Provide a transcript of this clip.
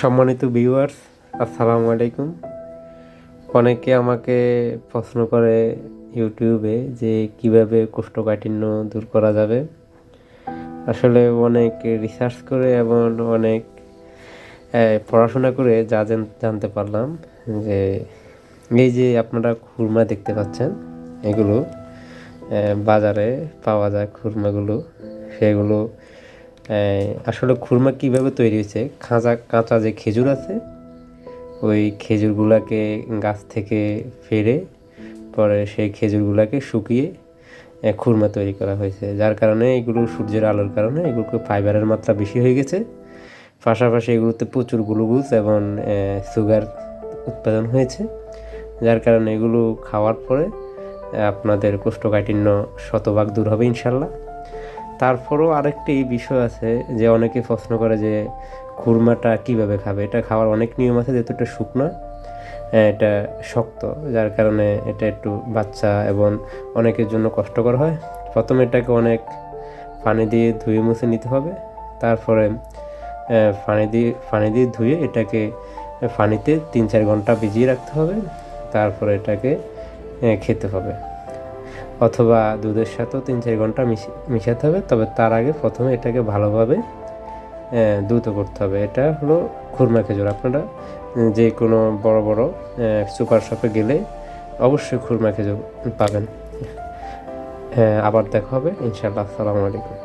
সম্মানিত ভিউয়ার্স, আসসালামু আলাইকুম। অনেকে আমাকে প্রশ্ন করে ইউটিউবে যে কিভাবে কোষ্ঠকাঠিন্য দূর করা যাবে। আসলে অনেক রিসার্চ করে এবং অনেক পড়াশোনা করে জানতে পারলাম যে এই যে আপনারা খুরমা দেখতে পাচ্ছেন, এগুলো বাজারে পাওয়া যায় খুরমাগুলো। সেগুলো আসলে খুরমা কিভাবে তৈরি হয়েছে, কাঁচা যে খেজুর আছে, ওই খেজুরগুলাকে গাছ থেকে ফেড়ে পরে সেই খেজুরগুলাকে শুকিয়ে খুরমা তৈরি করা হয়েছে। যার কারণে এগুলো সূর্যের আলোর কারণে এগুলোকে ফাইবারের মাত্রা বেশি হয়ে গেছে। পাশাপাশি এগুলোতে প্রচুর গ্লুকোজ এবং সুগার উৎপাদন হয়েছে। যার কারণে এগুলো খাওয়ার পরে আপনাদের কোষ্ঠকাঠিন্য শতভাগ দূর হবে ইনশাল্লাহ। তারপরও আরেকটি বিষয় আছে যে অনেকে প্রশ্ন করে যে খুরমাটা কিভাবে খাবে। এটা খাওয়ার অনেক নিয়ম আছে, যেহেতু এটা শুকনো, এটা শক্ত, যার কারণে এটা একটু বাচ্চা এবং অনেকের জন্য কষ্টকর হয়। প্রথমে এটাকে অনেক পানি দিয়ে ধুয়ে মুছে নিতে হবে। তারপরে পানি দিয়ে ধুয়ে এটাকে পানিতে 3-4 ঘন্টা ভিজিয়ে রাখতে হবে। তারপরে এটাকে খেতে হবে, অথবা দুধের সাথেও 3-4 ঘন্টা মিশাতে হবে। তবে তার আগে প্রথমে এটাকে ভালোভাবে দ্রুত করতে হবে। এটা হলো খুরমা খেজুর। আপনারা যে কোনো বড় বড় সুপার শপে গেলে অবশ্যই খুরমা খেজুর পাবেন। আবার দেখা হবে ইনশাআল্লাহ। আসসালামু আলাইকুম।